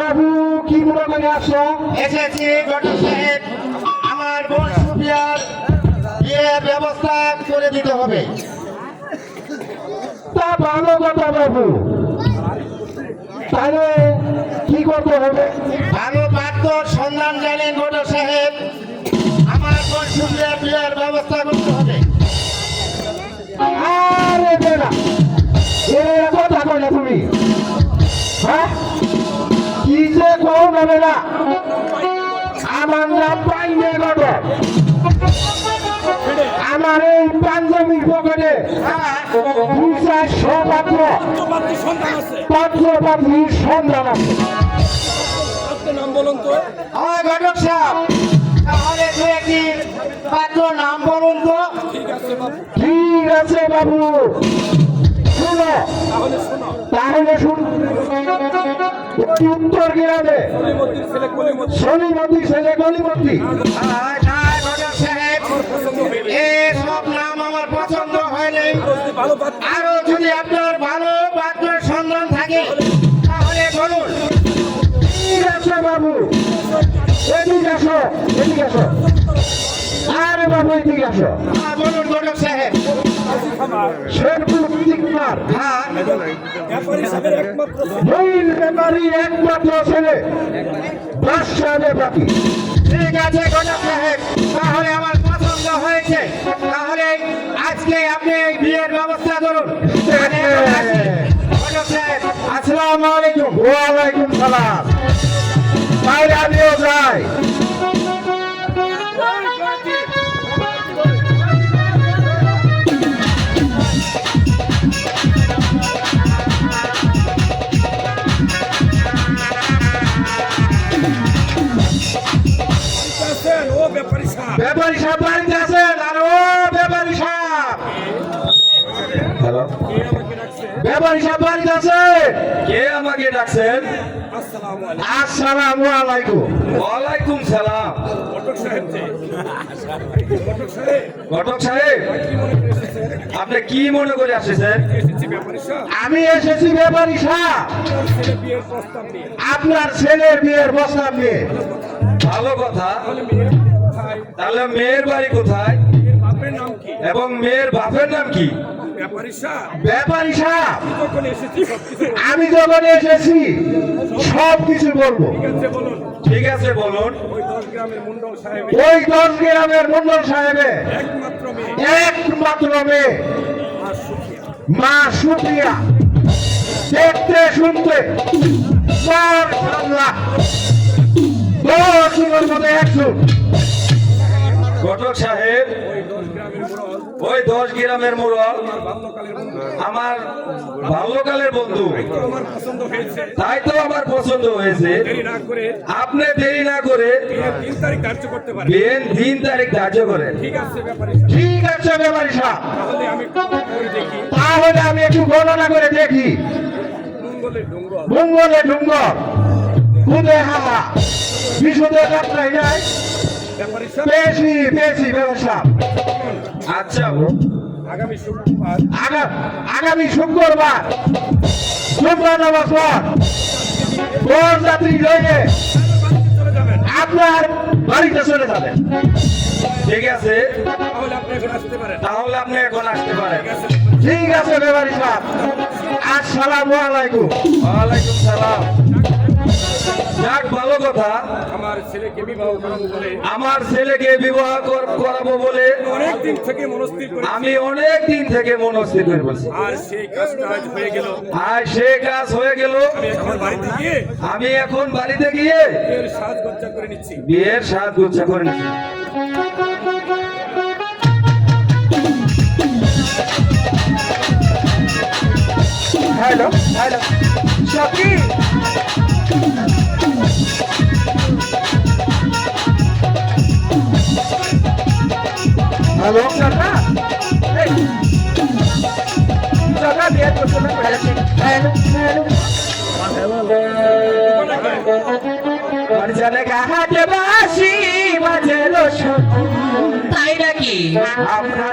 বাবু কি মনে করে আসো? এসেছি ঘটক সাহেব, আমার বোন সুফিয়ার বিয়ের ব্যবস্থা করে দিতে হবে। তা ভালো কথা বাবু, তাহলে কি করতে হবে? ভালো পাত্র সন্ধান জানেন ঘটক সাহেব, আমার বোন সুফিয়ার বিয়ের ব্যবস্থা করতে হবে। আরে বেড়া, এর কথা কইলে তুমি, হ্যাঁ কি যে কও না বেড়া, আমার নাম পাইনে ঘটক। আমার এই পাঞ্জাবির পকেটে দুই চারশো পাত্র পাত্রীর সন্ধান আছে। নাম বলুন তো। আমার ঘটক সাহেব, তাহলে দু একটি পাত্র নাম বলুন তো। ঠিক আছে বাবু, ঠিক আছে বাবু, শুনো তাহলে শোনো। তাহলে শুন। উত্তর গ্রামে কলিমদ্দির ছেলে কলিমদ্দি শনিমতি ছেলে গলিমতি। ঘটক সাহেব, এসব নাম আমার পছন্দ হয়নি। ভালো পাত্র, আরো যদি আপনার ভালো পাত্রের সন্ধান থাকে তাহলে বলুন। ঠিক আছে বাবু, এদিকে আসো, এদিকে আসো। আরে বাবু এদিকে আসো। বলুন ঘটক সাহেব। শেরপুর টিকমার ব্যাপারী সাহেবের একমাত্র ছেলে। মহিল ব্যাপারীর একমাত্র ছেলে বাদশাহ ব্যাপারী। ঠিক আছে ঘটক সাহেব, তাহলে আমার পছন্দ হয়েছে। তাহলে আজকে আপনি এই বিয়ের ব্যবস্থা করুন। ঘটক সাহেব, আসসালামু আলাইকুম। ওয়ালাইকুম সালাম। বাইরে আমিও যাই। আছেন ও ব্যাপারী সাহেব। ব্যাপারী সাহেব বাড়িতে আছেন? আর ও ব্যাপারী সাহেব, হ্যালো, কে আমাকে ডাকছে? ব্যাপারী সাহেব বাড়িতে আছে? কে আমাকে ডাকছেন? আসসালামু আলাইকুম। আসসালামু আলাইকুম। ওয়ালাইকুম সালাম। ঘটক সাহেব যে। ঘটক সাহেব, ঘটক সাহেব, কি মনে করে এসেছেন? আপনি কি মনে করে আসছেন? এসেছি ব্যাপারী সাহেব, আমি এসেছি ব্যাপারী সাহেব আপনার ছেলে বিয়ের প্রস্তাব নিয়ে। আপনার ছেলের বিয়ের প্রস্তাব নিয়ে। ভালো কথা। তাহলে মেয়ের বাড়ি কোথায়? তাহলে মেয়ের বাড়ি কোথায় মেয়ের বাপের নাম কি? এবং মেয়ের বাপের নাম কি? ব্যাপারী সাহেব, ব্যাপারী সাহেব, যখন এসেছি সবকিছু আমি যখন এসেছি সব কিছু বলবো। ঠিক আছে বলুন। ঠিক আছে বলুন। ওই 10 গ্রামের মন্ডল সাহেব ওই 10 গ্রামের মন্ডল সাহেবের একমাত্র মেয়ে একমাত্র মেয়ে আর সুখিয়া। মা সুপ্রিয়া, দেখতে শুনতে মাশাআল্লাহ 10 জনের মধ্যে 100। ঘটক সাহেব, ওই 10 ওই 10 গ্রামের গ্রামের মুরল মোড়ল আমার বাল্যকালের বন্ধু। আমার বাল্যকালের বন্ধু। তো আমার পছন্দ হয়েছে। তাই তো আমার পছন্দ হয়েছে। দেরি না করে আপনি দেরি না করে বিয়ের 3 তারিখ ধার্য করতে পারেন। বিয়ের 3 তারিখ ধার্য করেন। ঠিক আছে ব্যাপারী সাহেব, ঠিক আছে ব্যাপারী সাহেব, তাহলে আমি করে দেখি। তাহলে আমি একটু গণনা করে দেখি। মঙ্গলের ডোঙ্গল, মঙ্গলে ডুঙ্গর, খুদে হাওয়া, বিশুদ্ধে যাত্রায় যায়। ব্যাপারী সাহেব পেয়েছি পেয়েছি ব্যাপারী সাহেব। আচ্ছা, আগামী শুক্রবার আগামী শুক্রবার জুম্মা নামাজ পর বর যাত্রী লয়ে চলে যাবেন। আপনার বাড়িতে চলে যাবেন। ঠিক আছে, তাহলে আপনি এখন আসতে পারেন। তাহলে আপনি এখন আসতে পারেন। ঠিক আছে, ঠিক আছে ব্যাপারী সাহেব, আসসালামু আলাইকুম। ওয়ালাইকুম সালাম। যাক, ভালো কথা। আমার ছেলেকে বিবাহ করাবো বলে আমার ছেলেকে বিবাহ করাবো বলে অনেক দিন থেকে মনস্থির করে, আমি অনেক দিন থেকে মনস্থির করে বলছি। আর সেই কাজটা আজ হয়ে গেল। আর সে কাজ হয়ে গেল। আমি এখন বাড়িতে গিয়ে আমি এখন বাড়িতে গিয়ে এর সাজগজ্জা করে নিচ্ছি। বিয়ের সাজগোজা করে নিচ্ছি। হ্যালো হ্যালো সখী, হ্যালো কাকা, এই কাকা বিয়ে করতে না হ্যালো হ্যালো জানে হাটে বাসি বাজে তাই নাকি আমরা